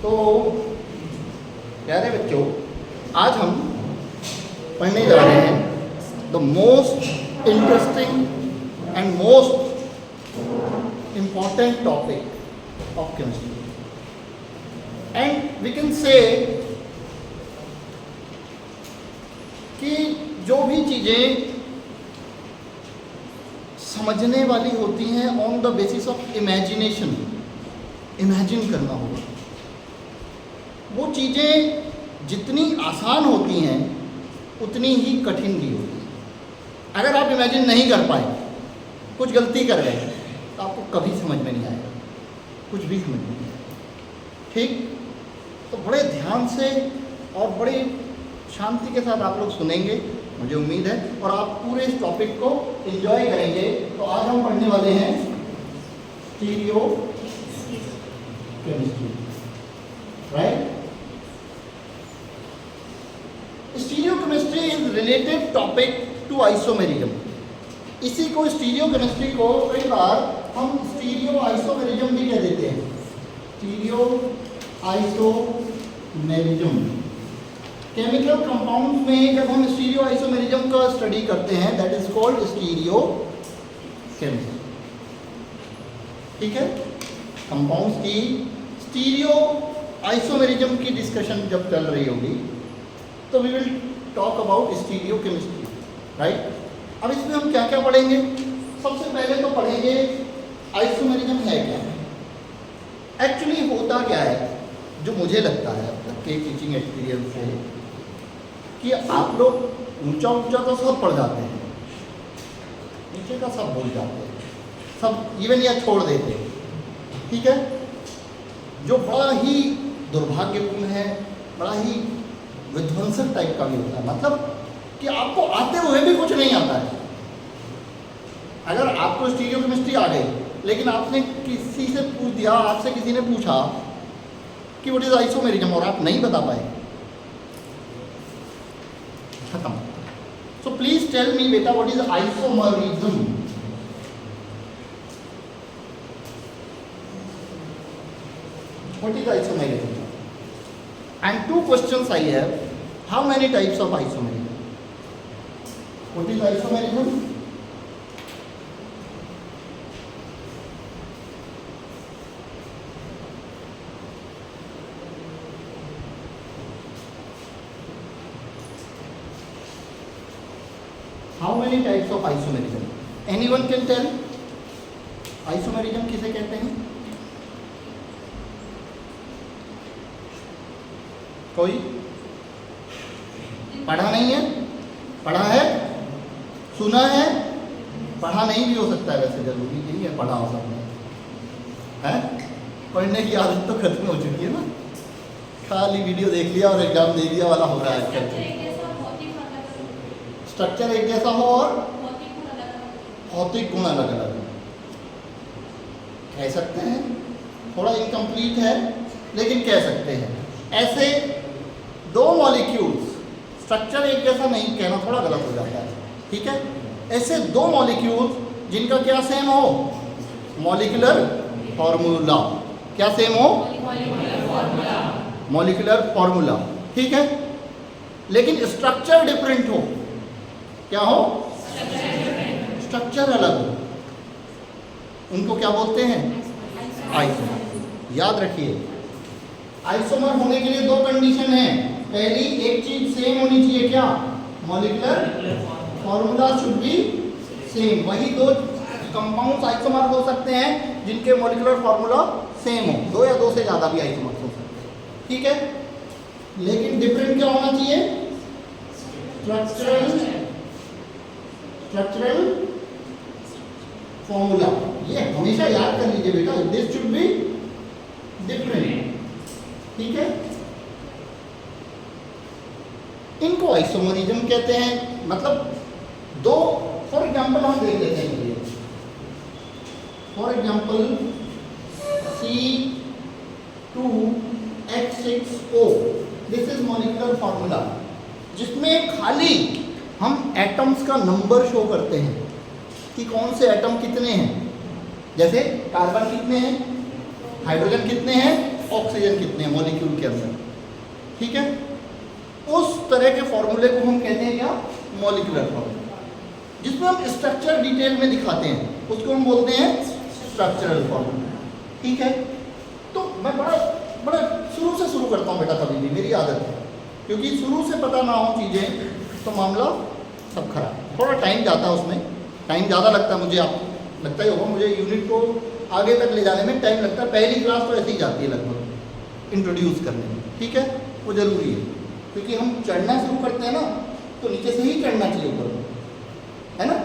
तो प्यारे बच्चों, आज हम पढ़ने जा रहे हैं the most interesting and most important topic of chemistry, and we can say कि जो भी चीज़ें समझने वाली होती हैं on the basis of imagination, imagine करना होगा, वो चीज़ें जितनी आसान होती हैं उतनी ही कठिन भी होती हैं। अगर आप इमेजिन नहीं कर पाए, कुछ गलती कर गए, तो आपको कभी समझ में नहीं आएगा, कुछ भी समझ में नहीं आएगा। ठीक, तो बड़े ध्यान से और बड़े शांति के साथ आप लोग सुनेंगे, मुझे उम्मीद है, और आप पूरे इस टॉपिक को एंजॉय करेंगे। तो आज हम पढ़ने वाले हैं stereo chemistry, right. Stereo chemistry is related topic to isomerism. इसी को स्टीरियो केमिस्ट्री को कई बार हम स्टीरियो आइसोमेरिज्म भी कह देते हैं। स्टीरियो आइसोमेरिज्म, केमिकल कंपाउंड्स में जब हम स्टीरियो आइसोमेरिज्म का स्टडी करते हैं, that is called stereo chemistry. ठीक है, कंपाउंड्स की स्टीरियो आइसोमेरिज्म की डिस्कशन जब चल रही होगी तो we will talk about stereo chemistry, right. अब इसमें हम क्या क्या पढ़ेंगे? सबसे पहले तो पढ़ेंगे आइसोमेरिज्म है क्या है, एक्चुअली होता क्या है। जो मुझे लगता है अब तक के टीचिंग एक्सपीरियंस से कि आप लोग ऊंचा ऊंचा तो सब पढ़ जाते हैं, नीचे का सब भूल जाते हैं, सब इवन या छोड़ देते हैं। ठीक है, जो बड़ा ही दुर्भाग्यपूर्ण है, बड़ा ही विध्वंसक टाइप का भी होता है, मतलब कि आपको आते हुए भी कुछ नहीं आता है। अगर आपको स्टीरियो केमिस्ट्री आ गई, लेकिन आपने किसी से पूछ दिया, आपसे किसी ने पूछा कि व्हाट इज आइसोमेरिज्म, और आप नहीं बता पाए, खत्म। सो प्लीज टेल मी बेटा, what is isomerism? What is isomerism? And two questions I have. How many types of isomerism? What is isomerism? How many types of isomerism? Anyone can tell? Isomerism किसे कहते हैं? कोई पढ़ा नहीं है? पढ़ा है? सुना है? पढ़ा नहीं भी हो सकता है, वैसे जरूरी नहीं है पढ़ा हो सकता है। पढ़ने की आदत तो खत्म हो चुकी है ना, खाली वीडियो देख लिया और एग्जाम दे दिया वाला हो रहा है आजकल। स्ट्रक्चर एक जैसा हो और भौतिक गुण अलग अलग कह सकते हैं, थोड़ा इनकम्प्लीट है लेकिन कह सकते हैं। ऐसे दो मॉलिक्यूल्स, स्ट्रक्चर एक जैसा नहीं कहना थोड़ा गलत हो जाता है, ठीक है। ऐसे दो मॉलिक्यूल्स जिनका क्या सेम हो, मॉलिक्यूलर फॉर्मूला, क्या सेम हो, मॉलिक्यूलर फॉर्मूला, ठीक है, लेकिन स्ट्रक्चर डिफरेंट हो, क्या हो, स्ट्रक्चर अलग हो, उनको क्या बोलते हैं, आइसोमर। याद रखिए, आइसोमर होने के लिए दो कंडीशन है। पहली, एक चीज सेम होनी चाहिए, क्या, molecular formula should be same. वही दो कंपाउंड्स आइसोमर हो सकते हैं जिनके मॉलिक्यूलर फॉर्मूला सेम हो, दो या दो से ज्यादा भी आइसोमर हो सकते हैं, ठीक है। लेकिन डिफरेंट क्या होना चाहिए, स्ट्रक्चरल फॉर्मूला। ये हमेशा याद कर लीजिए बेटा, दिस शुड बी डिफरेंट, ठीक है। इनको आइसोमेरिज्म कहते हैं। मतलब दो, फॉर एग्जांपल हम देख लेते हैं, for example C2H6O, this is molecular formula, जिसमें खाली हम एटम्स का नंबर शो करते हैं कि कौन से एटम कितने हैं। जैसे कार्बन कितने हैं, हाइड्रोजन कितने हैं, ऑक्सीजन कितने हैं मॉलिक्यूल के अंदर, ठीक है। उस तरह के फॉर्मूले को हम कहते हैं क्या, मॉलिक्यूलर फॉर्मूला, जिसमें हम स्ट्रक्चर डिटेल में दिखाते हैं, उसको हम बोलते हैं स्ट्रक्चरल फॉर्मूला, ठीक है। तो मैं बड़ा शुरू से शुरू करता हूँ बेटा, कभी भी मेरी आदत है, क्योंकि शुरू से पता ना हो चीज़ें तो मामला सब खराब। थोड़ा टाइम जाता है उसमें, टाइम ज़्यादा लगता है मुझे, आप लगता ही होगा, मुझे यूनिट को आगे तक ले जाने में टाइम लगता है। पहली क्लास तो ऐसे ही जाती है लगभग इंट्रोड्यूस करने में, ठीक है, वो ज़रूरी है, क्योंकि हम चढ़ना शुरू करते हैं ना तो नीचे से ही चढ़ना चाहिए ऊपर, है ना,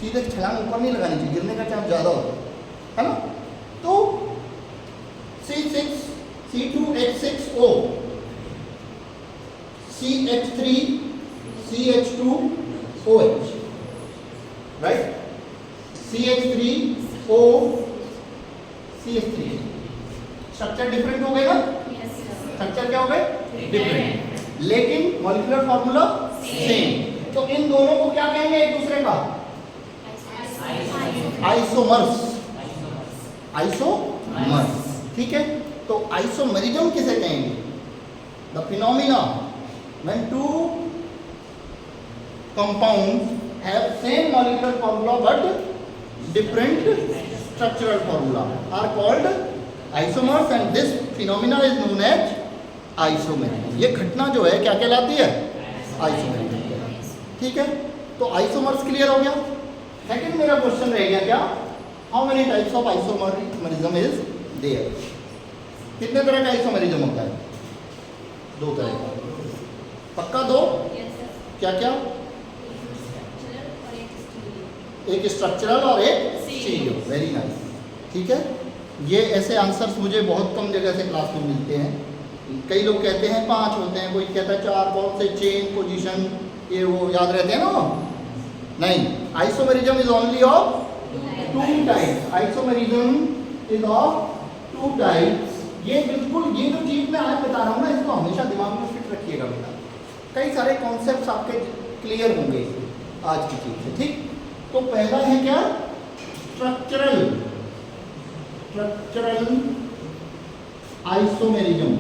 सीधे छलांग ऊपर नहीं लगानी चाहिए, गिरने का चांस ज़्यादा होता है ना। तो C6 C2H6O CH3 CH2OH, right, CH3O CH3, structure different हो गए ना, स्ट्रक्चर क्या हो गए, डिफरेंट, लेकिन मॉलिक्यूलर फॉर्मूला सेम। तो इन दोनों को क्या कहेंगे एक दूसरे का, आइसोमर्स, आइसोमर्स, ठीक है। तो आइसोमेरिज्म किसे कहेंगे, the phenomena when two compounds have same molecular formula but different structural formula are called isomers, and this phenomena is known as isomerism. ये घटना जो है क्या कहलाती है, आइसोमेरिज्म, ठीक है। तो आइसोमर्स क्लियर हो गया। सेकंड मेरा क्वेश्चन रह गया क्या, how many types of isomerism is there, कितने तरह का आइसोमेरिज्म होता है, दो तरह का, पक्का दो, क्या क्या, एक स्ट्रक्चरल और एक स्टीरियो, वेरी नाइस, ठीक है। ये ऐसे आंसर्स मुझे बहुत कम जगह से क्लास में मिलते हैं। कई लोग कहते हैं 5 होते हैं, कोई कहता है 4, कौन से चेन पोजीशन ये वो याद रहते हैं ना, नहीं, isomerism is only of 2 types, isomerism is of 2 types. ये बिल्कुल, ये जो चीज़ मैं आज बता रहा हूँ ना, इसको हमेशा दिमाग में फिट रखिएगा बेटा, कई सारे कॉन्सेप्ट्स आपके क्लियर होंगे आज की चीज़ से, ठीक। तो पहला है क्या, स्ट्रक्चरल आइसोमेरिज्म,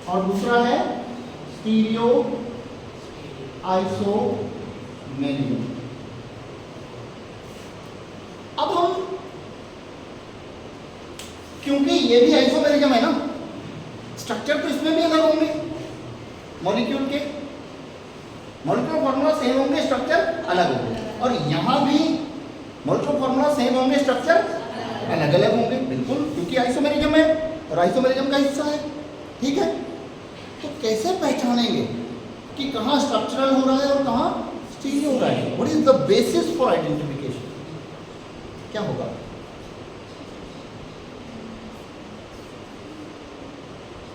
और दूसरा है स्टीरियो आइसोमेरिज्म। अब हम, क्योंकि ये भी आइसोमेरिज्म है ना, स्ट्रक्चर तो इसमें भी अलग होंगे, मॉलिक्यूल के मॉलिक्यूलर फॉर्मूला सेम होंगे, स्ट्रक्चर अलग होंगे, और यहाँ भी मॉलिक्यूलर फॉर्मूला सेम होंगे, स्ट्रक्चर अलग अलग होंगे, बिल्कुल, क्योंकि आइसोमेरिज्म है और आइसोमेरिज्म का हिस्सा है, ठीक है। तो कैसे पहचानेंगे कि कहाँ स्ट्रक्चरल हो रहा है और कहाँ स्टीरियो हो रहा है, what is the basis for identification, क्या होगा,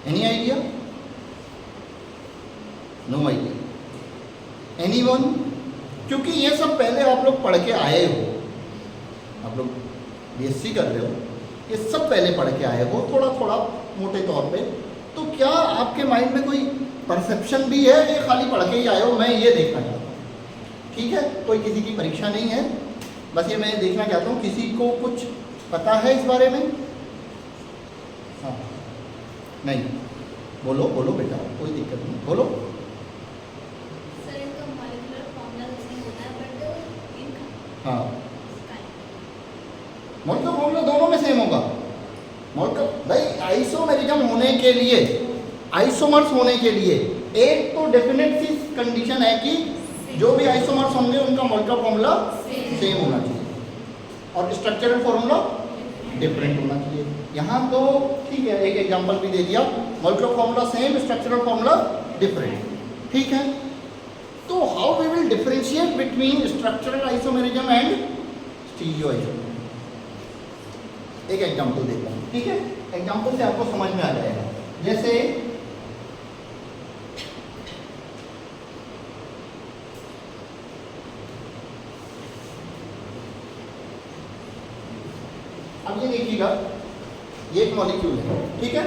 any idea, no idea, anyone, क्योंकि ये सब पहले आप लोग पढ़ के आए हो, आप लोग बीएससी कर रहे हो, ये सब पहले पढ़ के आए हो थोड़ा थोड़ा मोटे तौर पे, तो क्या आपके माइंड में कोई परसेप्शन भी है, ये खाली पढ़ के ही आए हो, मैं ये देखना चाहता हूँ, ठीक है। कोई किसी की परीक्षा नहीं है, बस ये मैं देखना चाहता हूँ किसी को कुछ पता है इस बारे में, हाँ, नहीं, बोलो बोलो बेटा, कोई दिक्कत नहीं, बोलो। सर इनका मॉलिक्यूलर फॉर्मूला सेम होता है, बट इनका, हाँ, मॉलिक्यूलर फॉर्मूला दोनों में सेम होगा, मॉलिक्यूलर, भाई आइसोमेरिज्म होने के लिए, आइसोमर्स होने के लिए एक तो डेफिनेट सी कंडीशन है कि जो भी आइसोमर्स होंगे उनका मॉलिक्यूलर फॉर्मूला सेम होना चाहिए, और स्ट्रक्चरल फॉर्मूला डिफरेंट होना चाहिए। यहाँ तो ठीक है, एक एग्जांपल भी दे दिया, molecular formula same, structural formula different, ठीक है। तो how we will differentiate between structural isomerism and stereo isomerism, एक एग्जांपल देता हूँ, ठीक है, एग्जांपल से आपको समझ में आ जाएगा। जैसे अब ये देखिएगा, ये एक मॉलिक्यूल है, ठीक है,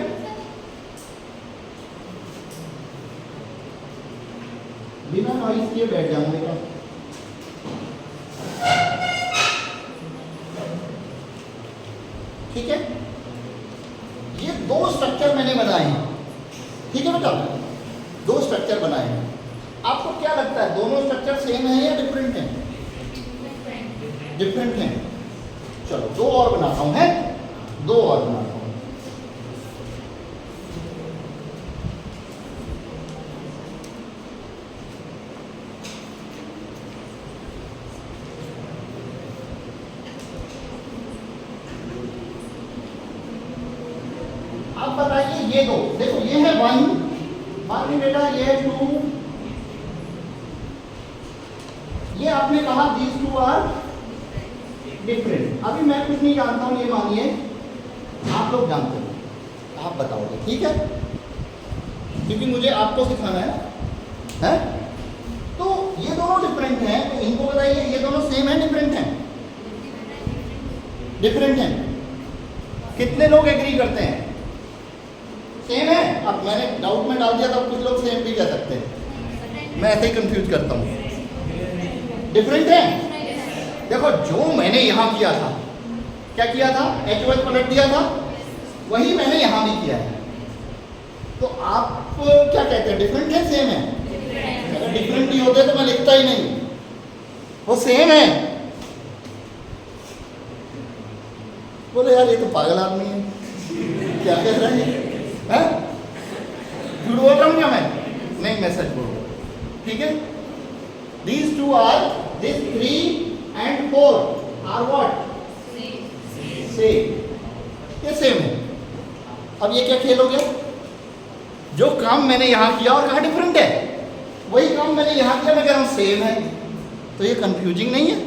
बिना नॉइस किए बैठ जाऊंगा, ठीक है। ये दो स्ट्रक्चर मैंने बनाए हैं, ठीक है बेटा, दो स्ट्रक्चर बनाए हैं। आपको क्या लगता है दोनों स्ट्रक्चर सेम है या डिफरेंट हैं? डिफरेंट हैं। चलो दो और बनाता हूं, है दो और बनाता हूं। आप बताइए ये दो, देखो ये है 1, बाकी बेटा ये है 2, ये आपने कहा these two are different। अभी मैं कुछ नहीं जानता हूं, ये मानिए आप लोग जानते हो, आप बताओगे, ठीक है, क्योंकि मुझे आपको सिखाना है, हैं? तो ये दोनों डिफरेंट हैं, तो इनको बताइए ये दोनों सेम है डिफरेंट हैं? डिफरेंट हैं। कितने लोग एग्री करते हैं सेम है? अब मैंने डाउट में डाल दिया था, कुछ लोग सेम भी कह सकते हैं, मैं ऐसे ही कंफ्यूज करता हूँ। डिफरेंट है। देखो जो मैंने यहाँ किया था, क्या किया था, HOH पलट दिया था, वही मैंने यहाँ भी किया है। तो आप क्या कहते हैं, डिफरेंट है सेम है? अगर डिफरेंट ही होते तो मैं लिखता ही नहीं, वो सेम है। बोले यार ये तो पागल आदमी है, क्या कह रहा है, झूठ बोल रहा हूँ क्या मैं? नहीं, मैं सच बोल रहा हूँ, ठीक है। These two are, this 3 and 4 are what? Same। ये सेम है। अब ये क्या खेल हो गया, जो काम मैंने यहाँ किया और कहा डिफरेंट है, वही काम मैंने यहाँ किया, मैं कह रहा हूँ सेम है। तो ये कंफ्यूजिंग नहीं है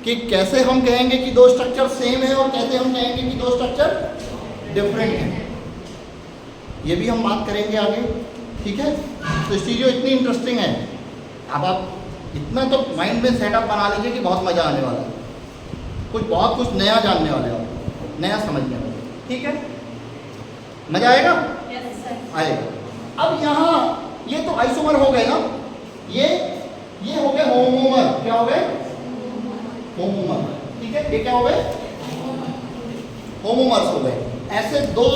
कि कैसे हम कहेंगे कि दो स्ट्रक्चर सेम है और कैसे हम कहेंगे कि दो स्ट्रक्चर डिफरेंट है। ये भी हम बात करेंगे आगे, ठीक है। तो स्टीरियो इतनी इंटरेस्टिंग है, अब आप इतना तो माइंड में सेटअप बना लीजिए कि बहुत मज़ा आने वाला है, बहुत कुछ नया जानने वाले हो, नया समझने वाले, ठीक है, मज़ा आएगा। आएगा। अब यहाँ ये तो आइसोमर हो गए ना, ये हो गए होमोमर। क्या हो गए? होमोमर, ठीक है। ये क्या हो गए? होमोमर्स हो गए। ऐसे दो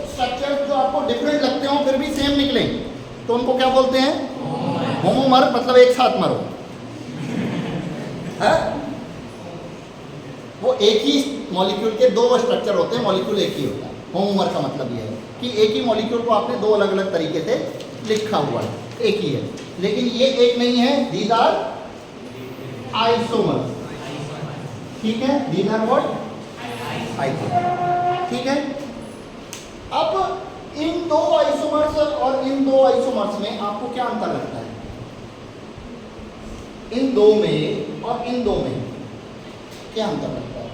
स्ट्रक्चर जो आपको डिफरेंट लगते हो फिर भी सेम निकले, तो उनको क्या बोलते हैं? होमोमर, मतलब एक साथ मरो, है? वो एक ही मॉलिक्यूल के दो स्ट्रक्चर होते हैं, मॉलिक्यूल एक ही होता है। होमोमर का मतलब ये है कि एक ही मॉलिक्यूल को आपने दो अलग अलग तरीके से लिखा हुआ है, एक ही है, लेकिन ये एक नहीं है। दीज आर आइसोमर, ठीक है। These are what? आइसोमर, ठीक है। अब इन दो आइसोमर्स और इन दो आइसोमर्स में आपको क्या अंतर लगता है? इन दो में और इन दो में क्या अंतर लगता है?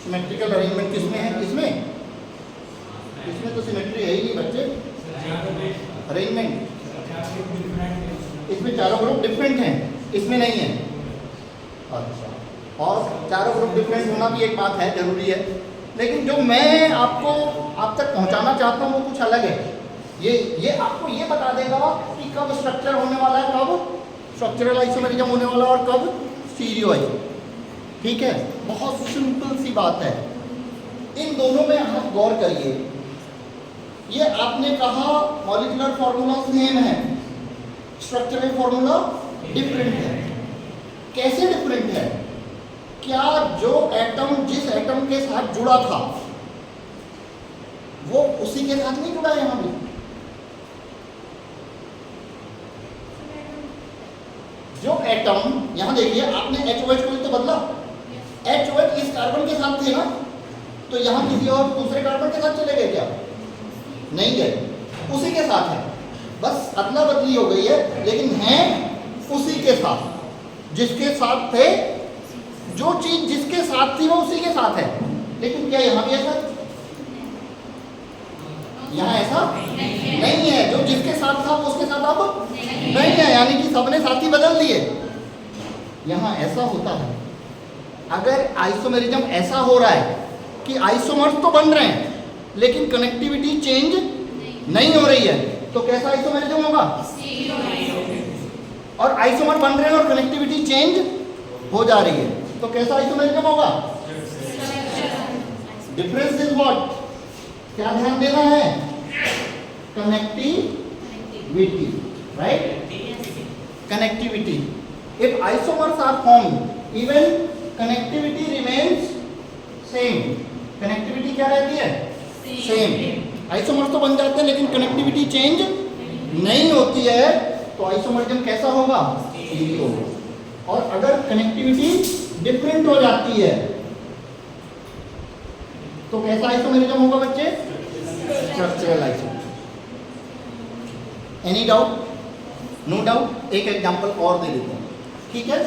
सिमेट्रिकल अरेंजमेंट किसमें है? इसमें तो सिमेट्री है ही नहीं बच्चे। अरेंजमेंट, इसमें चारों ग्रुप डिफरेंट हैं, इसमें नहीं है। अच्छा, और चारों ग्रुप डिफरेंट होना भी एक बात है, जरूरी है, लेकिन जो मैं आपको आप तक पहुंचाना चाहता हूं वो कुछ अलग है। ये आपको ये बता देगा कि कब स्ट्रक्चर होने वाला है, कब स्ट्रक्चरल आइसोमेरिज्म होने वाला है और कब स्टीरियो आइसोमेरिज्म, ठीक है। बहुत सिंपल सी बात है। इन दोनों में आप गौर करिए, ये आपने कहा मॉलिक्यूलर फॉर्मूला सेम है, स्ट्रक्चरल फॉर्मूला डिफरेंट है। कैसे डिफरेंट है? क्या जो एटम जिस एटम के साथ जुड़ा था वो उसी के साथ नहीं जुड़ा है? यहां भी जो एटम, यहां देखिए आपने HOH को तो बदला, HOH इस कार्बन के साथ थे ना, तो यहां किसी और दूसरे कार्बन के साथ चले गए क्या? नहीं गए, उसी के साथ है, बस अदला बदली हो गई है, लेकिन है उसी के साथ, जिसके साथ थे। जो चीज जिसके साथ थी वो उसी के साथ है, लेकिन क्या यहां भी ऐसा? यहां ऐसा नहीं है। जो जिसके साथ था वो उसके साथ अब नहीं है, यानी कि सबने साथी बदल दिए। यहां ऐसा होता है। अगर आइसोमेरिज्म ऐसा हो रहा है कि आइसोमर्स तो बन रहे हैं लेकिन कनेक्टिविटी चेंज नहीं हो रही है, तो कैसा आइसोमेरिज्म होगा? और आइसोमर बन रहे हैं और कनेक्टिविटी चेंज हो जा रही है, तो कैसा आइसोमेरिज्म होगा? Difference is what? क्या ध्यान देना है? Connectivity, right? Connectivity. If isomers are formed, even connectivity remains same. Connectivity क्या रहती है? सेम. आइसोमर्स तो बन जाते हैं लेकिन कनेक्टिविटी चेंज नहीं होती है, तो आइसोमरिज्म कैसा होगा? स्टीरियो. और अगर कनेक्टिविटी डिफरेंट हो जाती है तो कैसा आइसोमरिज्म होगा बच्चे? Structural isomerism. Any doubt? No doubt. एक एग्जांपल और दे देता हूं, ठीक है?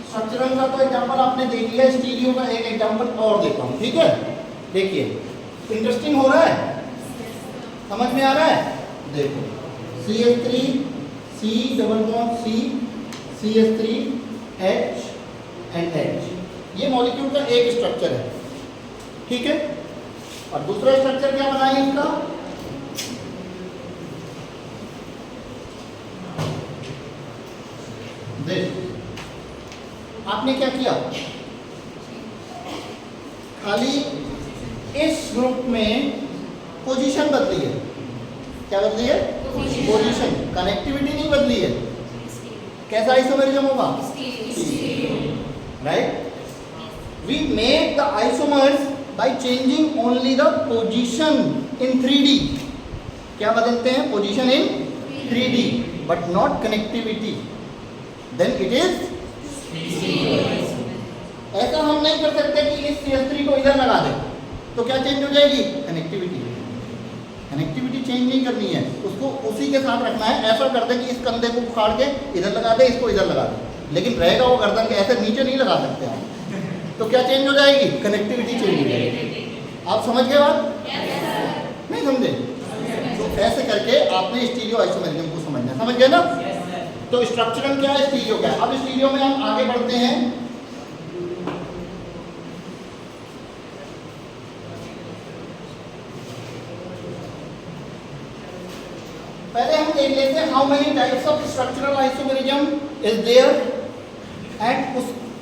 स्ट्रक्चरल का तो एग्जांपल आपने देख लिया, स्टीरियो का एक एग्जांपल और देता हूं, ठीक है? देखिए, इंटरेस्टिंग हो रहा है, समझ में आ रहा है? देखो, CH3 C double bond C CH3 H and H, ये मॉलिक्यूल का एक स्ट्रक्चर है, ठीक है? और दूसरा स्ट्रक्चर क्या बना है इसका? देख, आपने क्या किया? खाली इस ग्रुप में पोजीशन बदली है. क्या बदली है? पोजीशन. कनेक्टिविटी नहीं बदली है. कैसा आइसोमेरिज्म होगा? Right? We make the isomers by changing only the position in 3D. क्या बदलते हैं? Position in 3D, but not connectivity. Then it is. ऐसा हम नहीं कर सकते कि इस CH3 को इधर लगा दें तो क्या चेंज हो जाएगी? कनेक्टिविटी. कनेक्टिविटी चेंज नहीं करनी है, उसको उसी के साथ रखना है. ऐसा कर दे कि इस कंधे को उखाड़ के इधर लगा दे, इसको इधर लगा दे, लेकिन रहेगा वो गर्दन के ऐसे नीचे नहीं लगा सकते आप. तो क्या चेंज हो जाएगी? कनेक्टिविटी चेंज हो जाएगी. आप समझ गए बात? नहीं समझे? तो ऐसे करके आपने स्टीरियो आइसोमेरिज्म को समझना. समझ गए ना? तो स्ट्रक्चरल क्या है, स्टीरियो क्या है. अब स्टीरियो में हम आगे बढ़ते हैं. पहले हम देख लेते हैं how many types of structural isomerism is there. And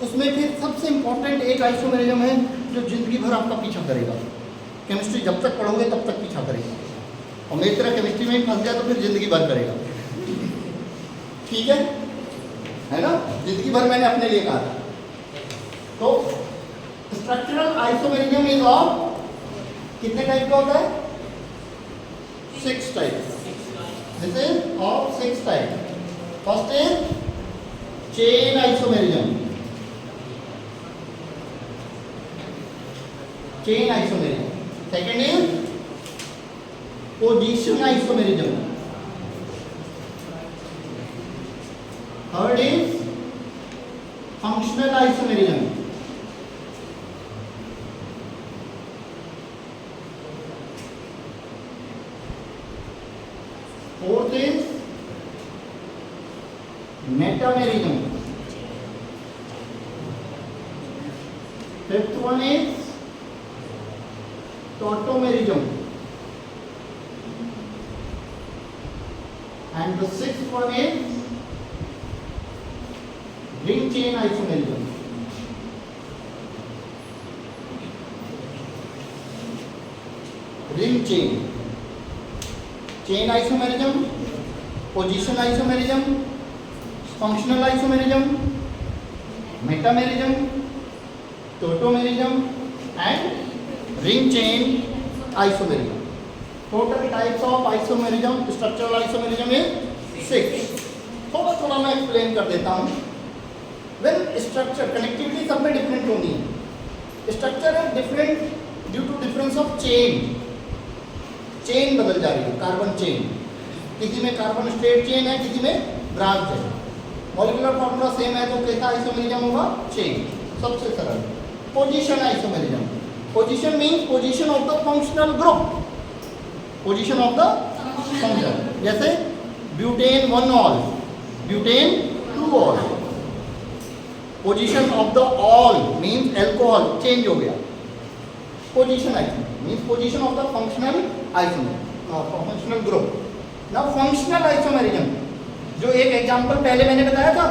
उसमें फिर सबसे इंपॉर्टेंट एक आइसोमेरिज्म है जो जिंदगी भर आपका पीछा करेगा. केमिस्ट्री जब तक पढ़ोगे तब तक पीछा करेगा, और मेरी तरह केमिस्ट्री में ही फंस गया तो फिर जिंदगी भर करेगा. ठीक है ना? जिंदगी भर मैंने अपने लिए कहा था. तो स्ट्रक्चरल आइसोमेरिज्म इज ऑफ कितने टाइप का होता है? 6 type. This is of 6 type. First is chain isomerism. Chain isomerism. Second is position isomerism. Third is functional isomerism. Fourth is metamerism. Fifth one is tautomerism. and the sixth one is ring chain isomerism. Ring chain isomerism, position isomerism, functional isomerism, metamerism, tautomerism and ring chain isomerism. Total types of isomerism, structural isomerism is 6. थोड़ा मैं explain कर देता हूँ. When structure connectivity सब में different होनी है. Structure है different due to difference of chain. Chain बदल जा रही है, कार्बन चेन. किसी में कार्बन स्ट्रेट चेन है, किसी में ब्रांच है. मॉलिक्यूलर फॉर्मूला सेम है तो कैसा आइसोमेरिज्म होगा? चेन. सबसे सरल. Position isomerism. Position means position of the functional group. Position of the function. जैसे butane 1 ol, butane 2 ol. Position of the ol means alcohol change हो गया. Position isomerism means position of the functional isomerism, functional group. Now functional isomerism, जो एक example पहले मैंने बताया था,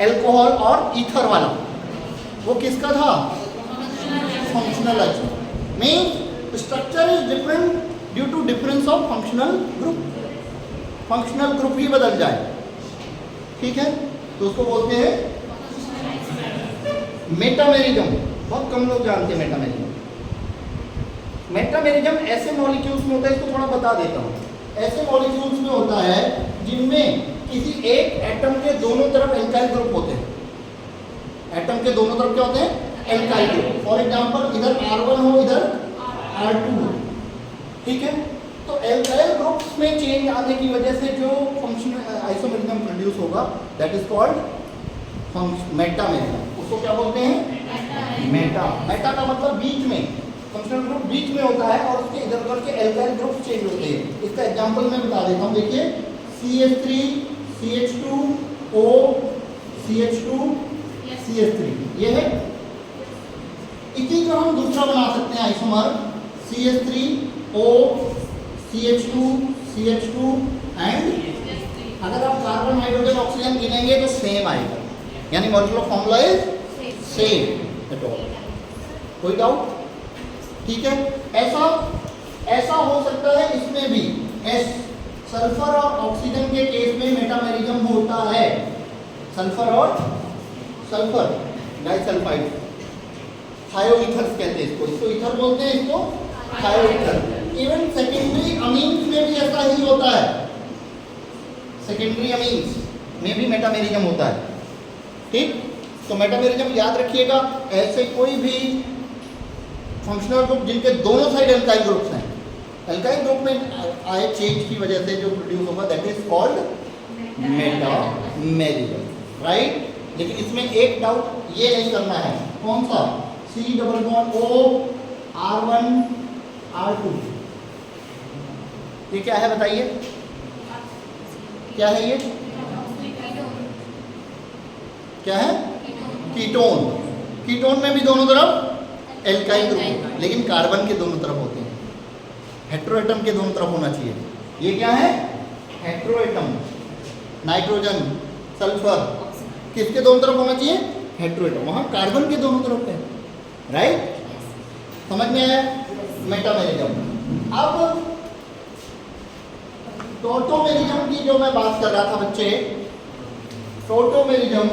alcohol और ईथर वाला, वो किसका था? Functional isomer. Means structure is different due to difference of functional group. Functional group ही बदल जाए, ठीक है, तो उसको बोलते हैं मेटामेरिज्म। बहुत कम लोग जानते हैं मेटामेरिज्म। मेटामेरिज्म ऐसे मॉलिक्यूल्स में होता है, इसको थोड़ा बता देता हूँ। ऐसे मॉलिक्यूल्स में होता है जिनमें किसी एक एटम के दोनों तरफ एल्काइल ग्रुप होते हैं। एटम के दोनों तरफ क्या होते हैं? Alkyl group. फॉर एग्जांपल इधर R1 हो, इधर R2 हो, ठीक है। तो एल्काइल ग्रुप्स में चेंज आने की वजह से जो फंक्शनल आइसोमेरिज्म प्रोड्यूस होगा दैट इज कॉल्ड मेटामेरिज्म। उसको क्या बोलते हैं? मेटा। मेटा का मतलब बीच में, फंक्शनल ग्रुप बीच में होता है और उसके इधर उधर के एल्काइल ग्रुप चेंज होते हैं। इसका एग्जांपल मैं बता देता हूँ। देखिए CH3 CH2 O CH2 CH3 ये है। इसी को हम दूसरा बना सकते हैं isomer CH3 O CH2 CH2 and अगर आप कार्बन हाइड्रोजन ऑक्सीजन गिनेंगे तो सेम आएगा, यानी molecular formula is same at all. कोई डाउट? ठीक है। ऐसा हो सकता है इसमें भी। सल्फर और ऑक्सीजन के केस में मेटामेरिज्म होता है। सल्फर और सल्फर डाइसल्फाइड, थायोईथर्स कहते हैं इसको ईथर बोलते हैं, इसको थायोईथर। इवन सेकेंडरी अमीन्स में भी ऐसा ही होता है। सेकेंडरी अमीन्स में भी मेटामेरिज्म होता है, ठीक। तो मेटामेरिज्म याद रखिएगा। ऐसे कोई भी फंक्शनल ग्रुप जिनके दोनों साइड एल्काइल ग्रुप्स हैं, एल्काइल ग्रुप में आए चेंज की वजह से जो प्रोड्यूस होगा that is called metamerism, right. लेकिन इसमें एक डाउट ये नहीं करना है, कौन सा? C double bond O R1 R2, ये क्या है बताइए? क्या है ये? क्या है? कीटोन। कीटोन में भी दोनों तरफ एल्काइल ग्रुप, लेकिन कार्बन के दोनों तरफ होते हैं। हेट्रोएटम के दोनों तरफ होना चाहिए। ये क्या है? हेट्रोएटम। नाइट्रोजन, सल्फर किसके दोनों तरफ होना चाहिए? हेट्रोएटम। वहाँ कार्बन के दोनों तरफ है, राइट। समझ में आया? मेटामेरिज्म। अब टोटोमेरिज्म की जो मैं बात कर रहा था बच्चे, टोटोमेरिज्म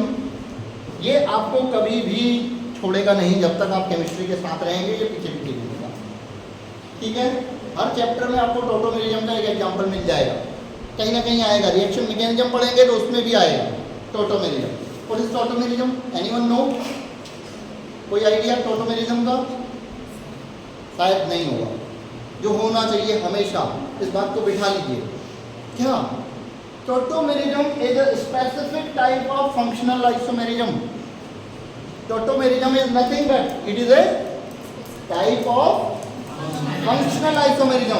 ये आपको कभी भी छोड़ेगा नहीं जब तक आप केमिस्ट्री के साथ रहेंगे। ये पीछे पीछे होगा, ठीक है। हर चैप्टर में आपको टोटोमेरिज्म का एक एग्जांपल मिल जाएगा, कहीं ना कहीं आएगा। रिएक्शन मैकेनिज्म पढ़ेंगे तो उसमें भी आएगा tautomerism. What is tautomerism? Anyone know? कोई आइडिया टोटोमेरिज्म का? शायद नहीं होगा। जो होना चाहिए हमेशा, इस बात को बिठा लीजिए। क्या? Tautomerism is a specific type of functional isomerism. Tautomerism is nothing but it is a type of functional isomerism.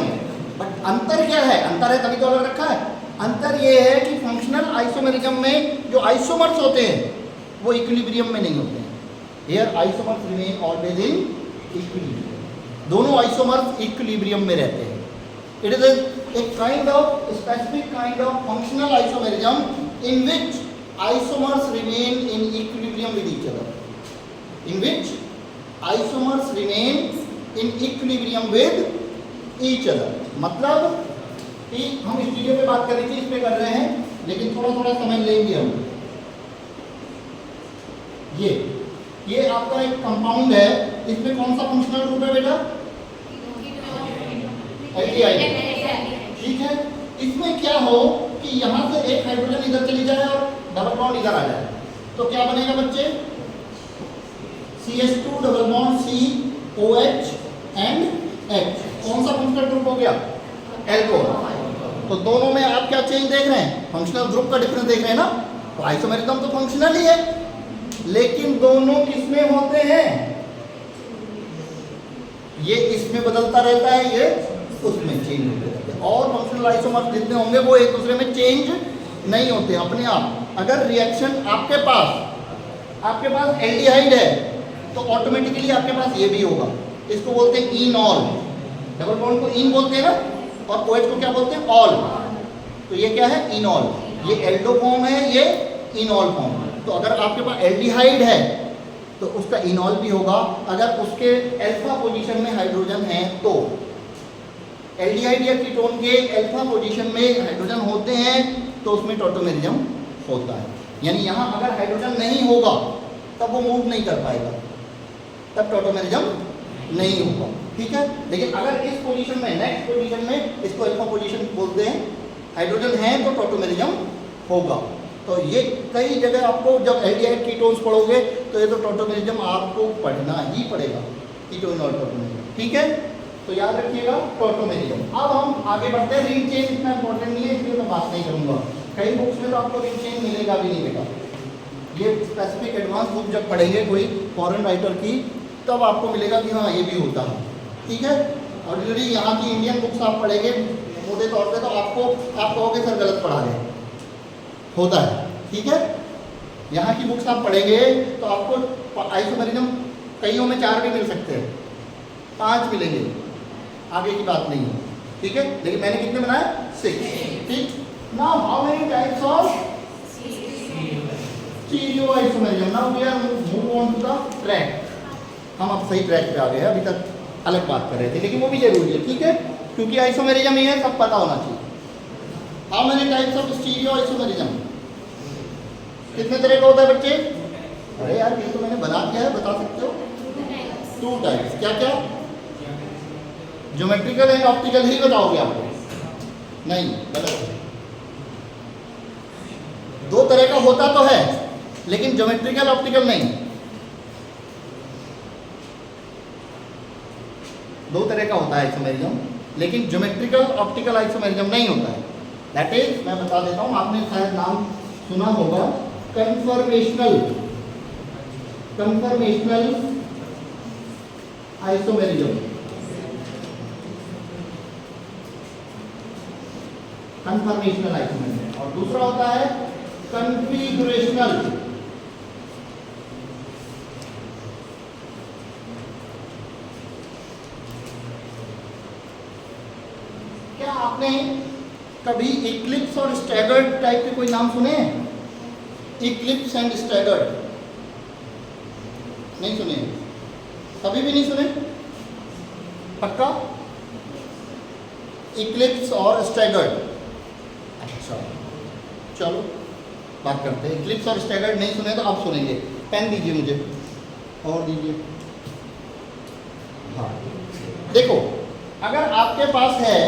But अंतर क्या है? अंतर है तभी तो अलग रखा है। अंतर ये है कि फंक्शनल आइसोमेरिज्म में जो आइसोमर्स होते हैं वो इक्विलिब्रियम में नहीं होते हैं। Here isomers remain always in equilibrium. दोनों आइसोमर्स इक्विलिब्रियम में रहते हैं। It is a kind of specific kind of functional isomerism in which isomers remain in equilibrium with each other. In which isomers remain in equilibrium with each other. मतलब कि हम इस video पे बात कर रहे थे, इस पे कर रहे हैं, लेकिन थोड़ा थोड़ा समझ लेंगे हम। ये आपका एक कंपाउंड है, इसमें कौन सा फंक्शनल ग्रुप है बेटा? एल्डिहाइड, ठीक है। इसमें क्या हो कि यहाँ से एक हाइड्रोजन इधर चली जाए और डबल बॉन्ड इधर आ जाए, तो क्या बनेगा बच्चे? CH2 double bond C OH and H। कौन सा फंक्शनल ग्रुप हो गया? एल्कोहल। तो दोनों में आप क्या चेंज देख रहे हैं? फंक्शनल ग्रुप का डिफरेंस देख रहे हैं ना। तो आइसोमेरिज्म तो फंक्शनल ही है, लेकिन दोनों किसमें होते हैं? ये इसमें बदलता रहता है, ये उसमें चेंज होते रहते हैं। और फंक्शनल आइसोमर्स जितने होंगे वो एक दूसरे में चेंज नहीं होते अपने आप। अगर रिएक्शन आपके पास एल्डिहाइड है तो ऑटोमेटिकली आपके पास ये भी होगा। इसको बोलते हैं इनॉल। डबल बॉन्ड को इन बोलते हैं ना, और OH को क्या बोलते हैं? ऑल। तो ये क्या है? इनॉल। ये एल्डो फॉर्म है, ये इनॉल फॉर्म। तो अगर आपके पास एल्डिहाइड है तो उसका इनॉल भी होगा। अगर उसके अल्फा पोजीशन में हाइड्रोजन है तो एल्डिहाइड या कीटोन के अल्फा पोजीशन में हाइड्रोजन होते हैं तो उसमें टॉटोमेरिज्म होता है। यानी यहाँ अगर हाइड्रोजन नहीं होगा तब वो मूव नहीं कर पाएगा, तब टॉटोमेरिज्म नहीं होगा, ठीक है। लेकिन अगर इस पोजीशन में, नेक्स्ट पोजीशन में, इसको अल्फा पोजीशन बोलते हैं, हाइड्रोजन है तो टॉटोमेरिज्म होगा। तो ये कई जगह आपको जब एल्डिहाइड कीटोन्स पढ़ोगे तो ये तो टॉटोमेरिज्म आपको पढ़ना ही पड़ेगा, कीटोन और टॉटोमेरिज्म, ठीक है। तो याद रखिएगा टॉटोमेरिज्म। अब हम आगे बढ़ते हैं। रिंग चेन इतना इंपॉर्टेंट नहीं है इसलिए मैं बात नहीं करूंगा। कई बुक्स में तो आपको रिंग चेन मिलेगा भी नहीं बेटा। ये स्पेसिफिक एडवांस बुक जब पढ़ेंगे कोई फॉरेन राइटर की तब आपको मिलेगा कि हाँ ये भी होता है, ठीक है। ऑर्डिनरी यहाँ की इंडियन बुक्स आप पढ़ेंगे मोटे तौर पे तो आपको आप कहोगे सर गलत पढ़ा रहे, होता है, ठीक है। यहाँ की बुक्स आप पढ़ेंगे तो आपको आइसोमेरिज्म कईयों में 4 भी मिल सकते हैं, 5 मिलेंगे, आगे की बात नहीं है, ठीक है। लेकिन मैंने कितने बनाए? 6, ठीक। Now how many types of stereoisomerism? Now we are move on to the track. हम अब सही ट्रैक पे आ गए हैं, अभी तक अलग बात कर रहे थे लेकिन वो भी जरूरी है, ठीक है, क्योंकि आइसोमेरिज्म ही है, सब पता होना चाहिए। How many types of stereoisomerism? कितने तरह का होता है बच्चे? अरे यार ये तो मैंने बना दिया है, बता सकते हो? 2 टाइप्स। क्या क्या? ज्योमेट्रिकल एंड ऑप्टिकल ही बताओगे आपको? नहीं, गलत। 2 तरह का होता तो है लेकिन ज्योमेट्रिकल ऑप्टिकल नहीं। 2 तरह का होता है आइसोमेरिज्म लेकिन ज्योमेट्रिकल ऑप्टिकल आइसोमेरिज्म नहीं होता है। दैट इज, मैं बता देता हूं, आपने शायद नाम सुना होगा कन्फर्मेशनल आइसोमेरिज्म। Conformational isomerism. और दूसरा होता है कन्फिगुरेशनल। क्या आपने कभी इक्लिप्स और स्टैगर्ड टाइप के कोई नाम सुने हैं? इक्लिप्स एंड स्टैगर्ड नहीं सुने? कभी भी नहीं सुने? पक्का? इक्लिप्स और स्टैगर्ड, अच्छा चलो बात करते हैं। इक्लिप्स और स्टैगर्ड नहीं सुने तो आप सुनेंगे। पेन दीजिए मुझे, और दीजिए। हाँ देखो, अगर आपके पास है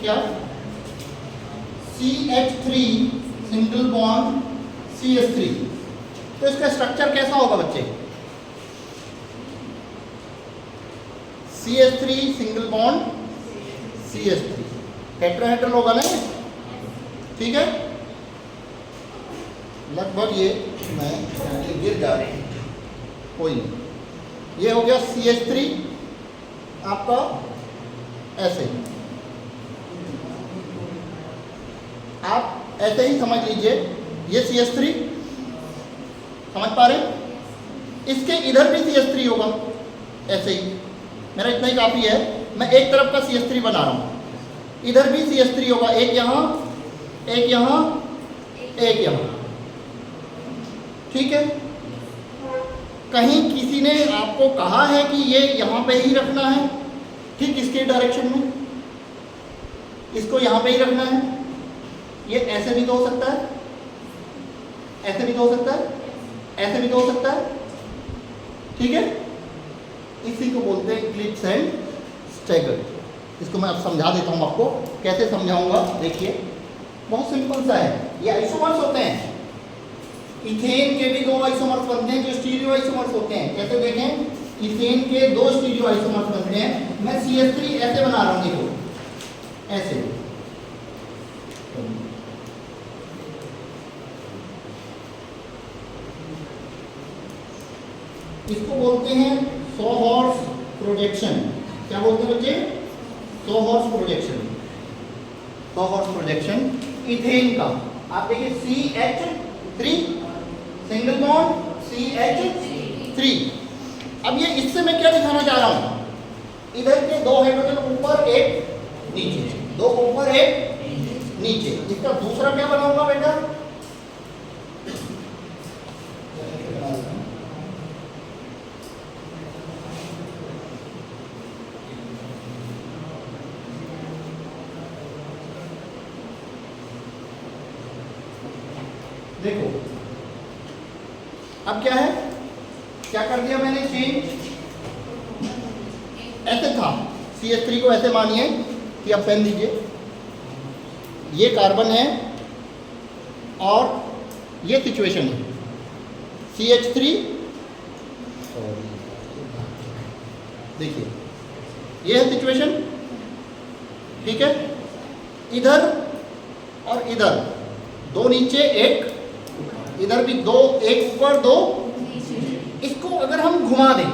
क्या CH3 सिंगल बॉन्ड CH3 तो इसका स्ट्रक्चर कैसा होगा बच्चे? CH3 single bond CH3 tetrahedral होगा ना, ठीक है। लगभग ये मैं गिर जा रही हूँ, कोई नहीं। ये हो गया CH3 आपका ऐसे, आप ऐसे ही समझ लीजिए। ये CH3 समझ पा रहे हैं? इसके इधर भी CH3 होगा ऐसे ही। मेरा इतना ही काफ़ी है, मैं एक तरफ का CH3 बना रहा हूँ, इधर भी CH3 होगा, एक यहाँ, एक यहाँ, एक यहाँ, ठीक है। कहीं किसी ने आपको कहा है कि ये यहाँ पे ही रखना है, ठीक इसके डायरेक्शन में, इसको यहाँ पे ही रखना है। ये ऐसे भी तो हो सकता है, ऐसे भी तो हो सकता है, ऐसे भी तो हो सकता है, ठीक है। इसी को बोलते हैं इक्लिप्स एंड स्टैगर्ड। इसको मैं अब समझा देता हूँ आपको, कैसे समझाऊंगा देखिए, बहुत सिंपल सा है। ये आइसोमर्स होते हैं, इथेन के भी 2 आइसोमर्स बनते हैं जो स्टीरियो आइसोमर्स होते हैं। कैसे देखें, इथेन के 2 स्टीरियो आइसोमर्स बनते हैं। मैं CH3 ऐसे बना रहा हूँ, देखो ऐसे, इसको बोलते हैं सोहॉर्स प्रोजेक्शन। क्या बोलते हैं बच्चे? सोहॉर्स प्रोजेक्शन। सोहॉर्स प्रोजेक्शन इथेन का, आप देखिए CH3 सिंगल बॉन्ड CH3। अब ये इससे मैं क्या दिखाना चाह रहा हूं, इधर के 2 हाइड्रोजन ऊपर एक नीचे, 2 ऊपर एक नीचे। इसका दूसरा क्या बनाऊंगा बेटा? देखो अब क्या है, क्या कर दिया मैंने चेंज, ऐसे था CH3 को ऐसे मानिए कि आप पेन दीजिए, ये कार्बन है और ये सिचुएशन है CH3, देखिए ये है सिचुएशन, ठीक है। इधर और इधर दो नीचे एक, इधर भी दो, एक ऊपर दो। इसको अगर हम घुमा दें,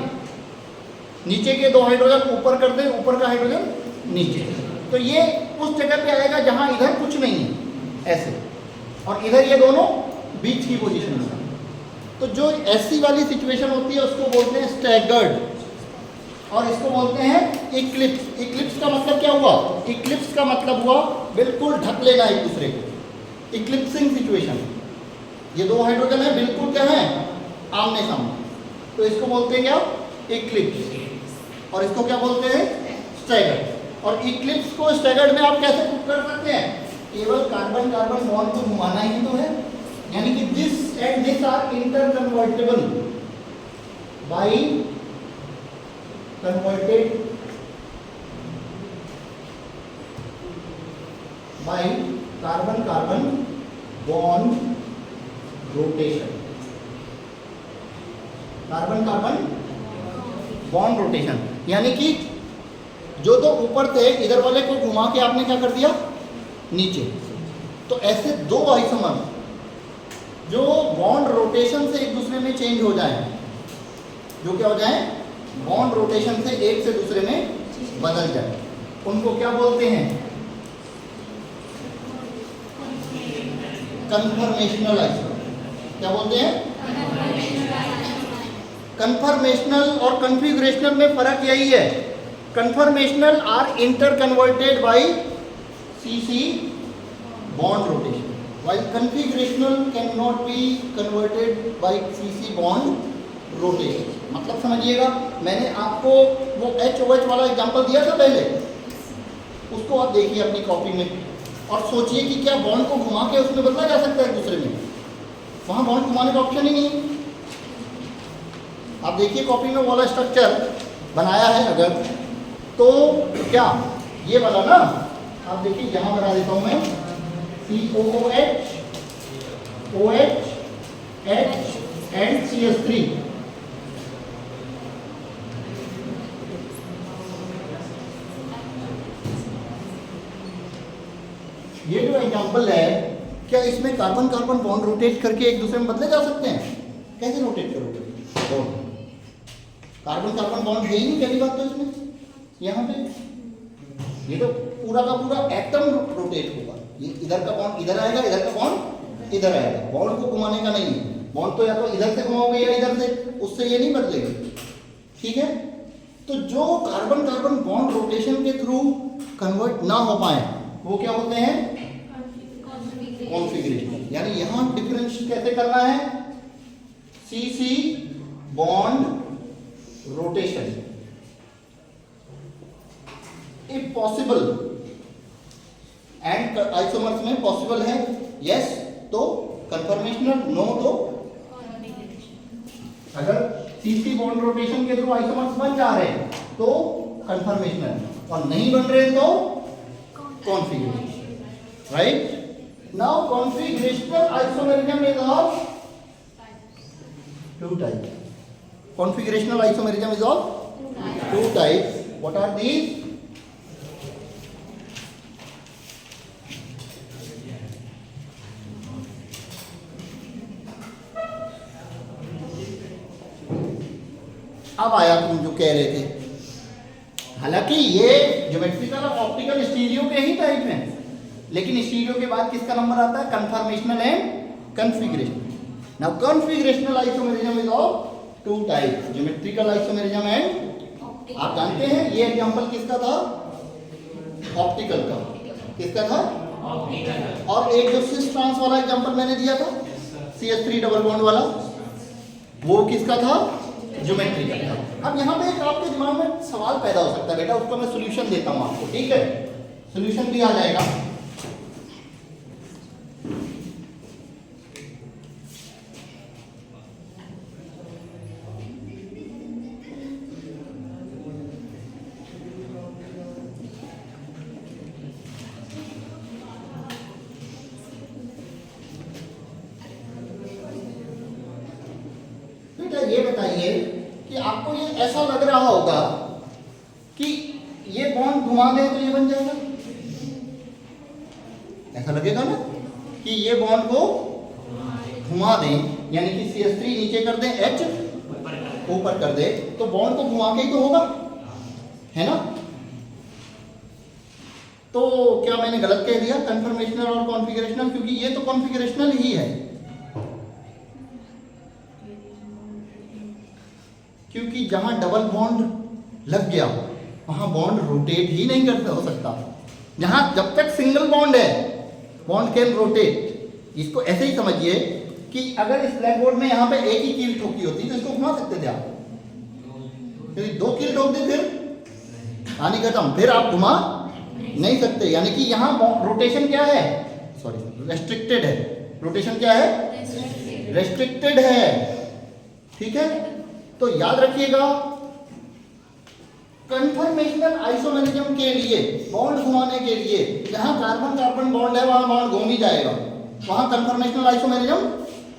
नीचे के दो हाइड्रोजन ऊपर कर दें, ऊपर का हाइड्रोजन नीचे, तो ये उस जगह पे आएगा जहां इधर कुछ नहीं है, ऐसे, और इधर ये दोनों बीच की पोजीशन में। तो जो ऐसी वाली सिचुएशन होती है उसको बोलते हैं स्टैगर्ड, और इसको बोलते हैं इक्लिप्स। इक्लिप्स का मतलब क्या हुआ? इक्लिप्स का मतलब हुआ बिल्कुल ढक लेना एक दूसरे को, इक्लिप्सिंग सिचुएशन। ये दो हाइड्रोजन है बिल्कुल क्या है, आमने सामने, तो इसको बोलते हैं क्या, इक्लिप्स, और इसको क्या बोलते हैं, स्टैगर्ड। और इक्लिप्स को स्टैगर्ड में आप कैसे प्रूव कर सकते हैं? केवल कार्बन कार्बन बॉन्ड को घुमाना ही तो है, यानी कि this and this are interconvertible by converted by carbon carbon bond rotation, carbon carbon bond rotation, यानी कि जो दो ऊपर थे इधर वाले को घुमा के आपने क्या कर दिया, नीचे। तो ऐसे दो आइसोमर जो बॉन्ड रोटेशन से एक दूसरे में चेंज हो जाए, जो क्या हो जाए, बॉन्ड रोटेशन से एक से दूसरे में बदल जाए, उनको क्या बोलते हैं, कन्फर्मेशनल आइसोमर। क्या बोलते हैं? कन्फर्मेशनल और कन्फिगरेशनल में फर्क यही है, conformational are interconverted by CC bond rotation, while configurational cannot be converted by CC bond rotation। मतलब समझिएगा, मैंने आपको वो HOH वाला एग्जांपल दिया था पहले, उसको आप देखिए अपनी कॉपी में और सोचिए कि क्या बॉन्ड को घुमा के उसमें बदला जा सकता है एक दूसरे में? वहाँ बॉन्ड घुमाने का ऑप्शन ही नहीं है। आप देखिए कॉपी में वाला स्ट्रक्चर बनाया है अगर, तो क्या ये वाला ना, आप देखिए यहाँ बना देता हूँ मैं, COOH, OH, H and CH3। ये जो एग्जांपल है, क्या इसमें कार्बन कार्बन बॉन्ड रोटेट करके एक दूसरे में बदले जा सकते हैं? कैसे रोटेट करोगे? कार्बन कार्बन बॉन्ड है ही नहीं, पहली बात तो इसमें यहाँ पे ये तो पूरा का पूरा एटम रोटेट होगा, ये इधर का बॉन्ड इधर आएगा, इधर का बॉन्ड इधर आएगा, बॉन्ड को घुमाने का नहीं है। बॉन्ड तो या तो इधर से घुमाओगे या इधर से, उससे ये नहीं बदलेगा, ठीक है। तो जो कार्बन कार्बन बॉन्ड रोटेशन के थ्रू कन्वर्ट ना हो पाए वो क्या होते हैं, कॉन्फिगरेशन। यानी यहां डिफरेंस कैसे करना है, CC bond rotation if possible, and isomers में पॉसिबल है यस तो कंफर्मेशनल, नो तो अगर CC बॉन्ड रोटेशन के थ्रू आइसोमर्स बन जा रहे हैं तो कंफर्मेशनल, और नहीं बन रहे तो configuration, right. Now configurational isomerism is of two types, configurational isomerism is of two types. What are these? अब आया तुम जो कह रहे थे, हालांकि ये ज्योमेट्रिकल और ऑप्टिकल स्टीरियो के ही टाइप हैं, लेकिन स्टीरियो के बाद किसका नंबर आता है, conformational and configurational. Now configurational isomerism is of two type, geometrical isomerism and, आप जानते हैं ये एग्जांपल किसका था, ऑप्टिकल का, किसका था, ऑप्टिकल। और एक जो सिस ट्रांस वाला एग्जांपल मैंने दिया था CH3 डबल बॉन्ड वाला, वो किसका था, ज्योमेट्रिकल था। अब यहाँ पे एक आपके दिमाग में सवाल पैदा हो सकता है बेटा, उसका मैं सोल्यूशन देता हूँ आपको, ठीक है, सोल्यूशन भी आ जाएगा। ये बताइए कि आपको ये ऐसा लग रहा होगा कि ये बॉन्ड घुमा दें तो ये बन जाएगा, ऐसा लगेगा ना कि ये बॉन्ड को घुमा दें, यानी कि CH3 नीचे कर दें, H ऊपर कर दे, तो बॉन्ड को घुमा के ही तो होगा, है ना। तो क्या मैंने गलत कह दिया कन्फर्मेशनल और कॉन्फ़िगरेशनल, क्योंकि ये तो कॉन्फ़िगरेशनल ही है, क्योंकि जहां डबल बॉन्ड लग गया वहां बॉन्ड रोटेट ही नहीं कर हो सकता। जहां जब तक सिंगल बॉन्ड है बॉन्ड कैन रोटेट। इसको ऐसे ही समझिए कि अगर इस ब्लैक बोर्ड में यहाँ पे एक ही कील ठोकी होती तो इसको घुमा सकते थे आप, यदि 2 कील ठोक दी फिर कहानी खत्म, फिर आप घुमा नहीं सकते। यानी कि यहाँ रोटेशन क्या है, सॉरी रेस्ट्रिक्टेड है, रोटेशन क्या है, रेस्ट्रिक्टेड है, ठीक है। तो याद रखिएगा कन्फर्मेशनल आइसोमेरिज्म के लिए, बॉन्ड घुमाने के लिए, जहां कार्बन कार्बन बॉन्ड है वहां बॉन्ड घूम ही जाएगा, वहां कन्फर्मेशनल आइसोमेरिज्म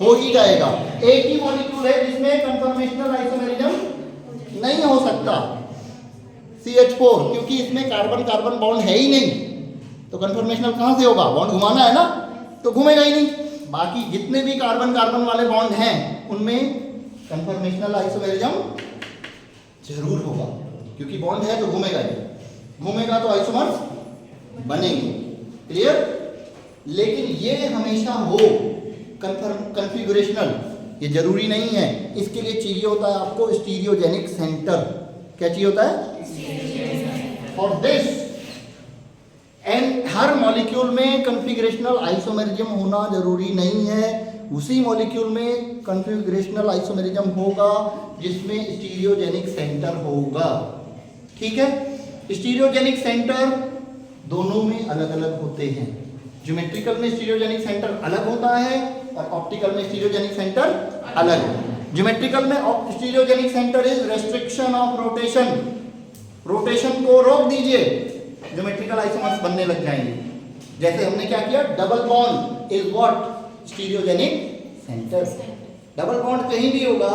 हो ही जाएगा। एक ही मॉलिक्यूल है जिसमें कन्फर्मेशनल आइसोमेरिज्म नहीं हो सकता, CH4, क्योंकि इसमें कार्बन कार्बन बॉन्ड है ही नहीं, तो कन्फर्मेशनल कहां से होगा, बॉन्ड घुमाना है ना, तो घूमेगा ही नहीं। बाकी जितने भी कार्बन कार्बन वाले बॉन्ड हैं उनमें कन्फर्मेशनल आइसोमेरिज्म जरूर होगा, क्योंकि बॉन्ड है तो घूमेगा ही, घूमेगा तो आइसोमर्स बनेंगे, क्लियर। लेकिन ये हमेशा हो कन्फिगरेशनल, ये जरूरी नहीं है। इसके लिए चाहिए होता है आपको स्टीरियोजेनिक सेंटर। क्या चाहिए होता है, for this and her molecule में कन्फिगरेशनल आइसोमेरिज्म होना जरूरी नहीं है, उसी मॉलिक्यूल में कन्फिगरेशनल आइसोमेरिज्म होगा जिसमें स्टीरियोजेनिक सेंटर होगा, ठीक है। स्टीरियोजेनिक सेंटर दोनों में अलग अलग होते हैं, ज्योमेट्रिकल में स्टीरियोजेनिक सेंटर अलग होता है और ऑप्टिकल में स्टीरियोजेनिक सेंटर अलग है। ज्योमेट्रिकल में stereogenic centre is restriction of rotation, rotation को रोक दीजिए, ज्योमेट्रिकल आइसोमर्स बनने लग जाएंगे। जैसे हमने क्या किया, double bond is what, stereogenic centre. Double bond कहीं भी होगा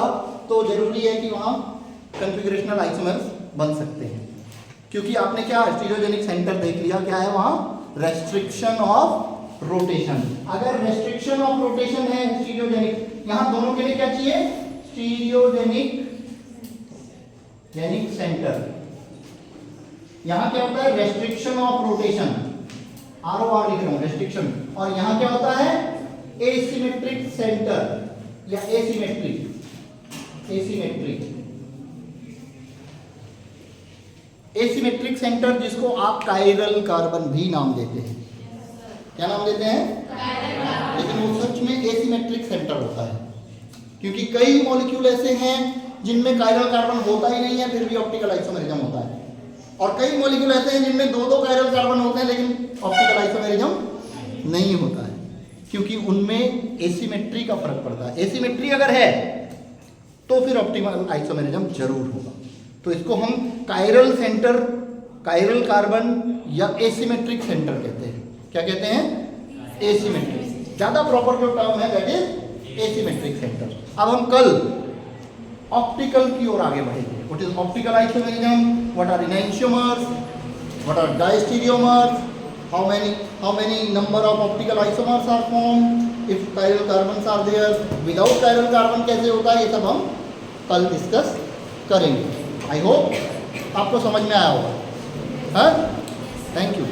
तो जरूरी है कि वहां कन्फिगरेशनल आइसोमर्स बन सकते हैं, क्योंकि आपने क्या स्टीरियोजेनिक सेंटर देख लिया, क्या है वहां, रेस्ट्रिक्शन ऑफ रोटेशन। अगर रेस्ट्रिक्शन ऑफ रोटेशन है स्टीरियोजेनिक, यहां दोनों के लिए क्या चाहिए, स्टीरियोजेनिक सेंटर। यहां क्या होता है, रेस्ट्रिक्शन ऑफ रोटेशन, ROR लिख रहा हूं, रेस्ट्रिक्शन। और यहां क्या होता है, एसिमेट्रिक सेंटर या एसिमेट्रिक सेंटर, जिसको आप कायरल कार्बन भी नाम देते हैं। क्या नाम देते हैं, लेकिन वो सच में एसिमेट्रिक सेंटर होता है, क्योंकि कई मॉलिक्यूल ऐसे हैं जिनमें कायरल कार्बन होता ही नहीं है फिर भी ऑप्टिकल आइसोमेरिज्म होता है, और कई मॉलिक्यूल ऐसे हैं जिनमें 2-2 कायरल कार्बन होते हैं लेकिन ऑप्टिकल आइसोमेरिज्म नहीं होता है, क्योंकि उनमें एसिमेट्री का फर्क पड़ता है। एसिमेट्री अगर है तो फिर ऑप्टिकल आइसोमेरिज्म जरूर होगा। तो इसको हम कायरल सेंटर, कायरल कार्बन या एसिमेट्रिक सेंटर कहते हैं। क्या कहते हैं, एसिमेट्रिक। ज्यादा प्रॉपर जो टर्म है दैट इज एसिमेट्रिक सेंटर। अब हम कल ऑप्टिकल की ओर आगे बढ़ेंगे। What is optical isomerism, what are enantiomers, what are diastereomers, how many number of optical isomers are formed, if chiral carbons are there, without chiral carbon कैसे होता है, ये सब हम कल डिस्कस करेंगे। आई होप आपको समझ में आया होगा। हाँ, थैंक यू।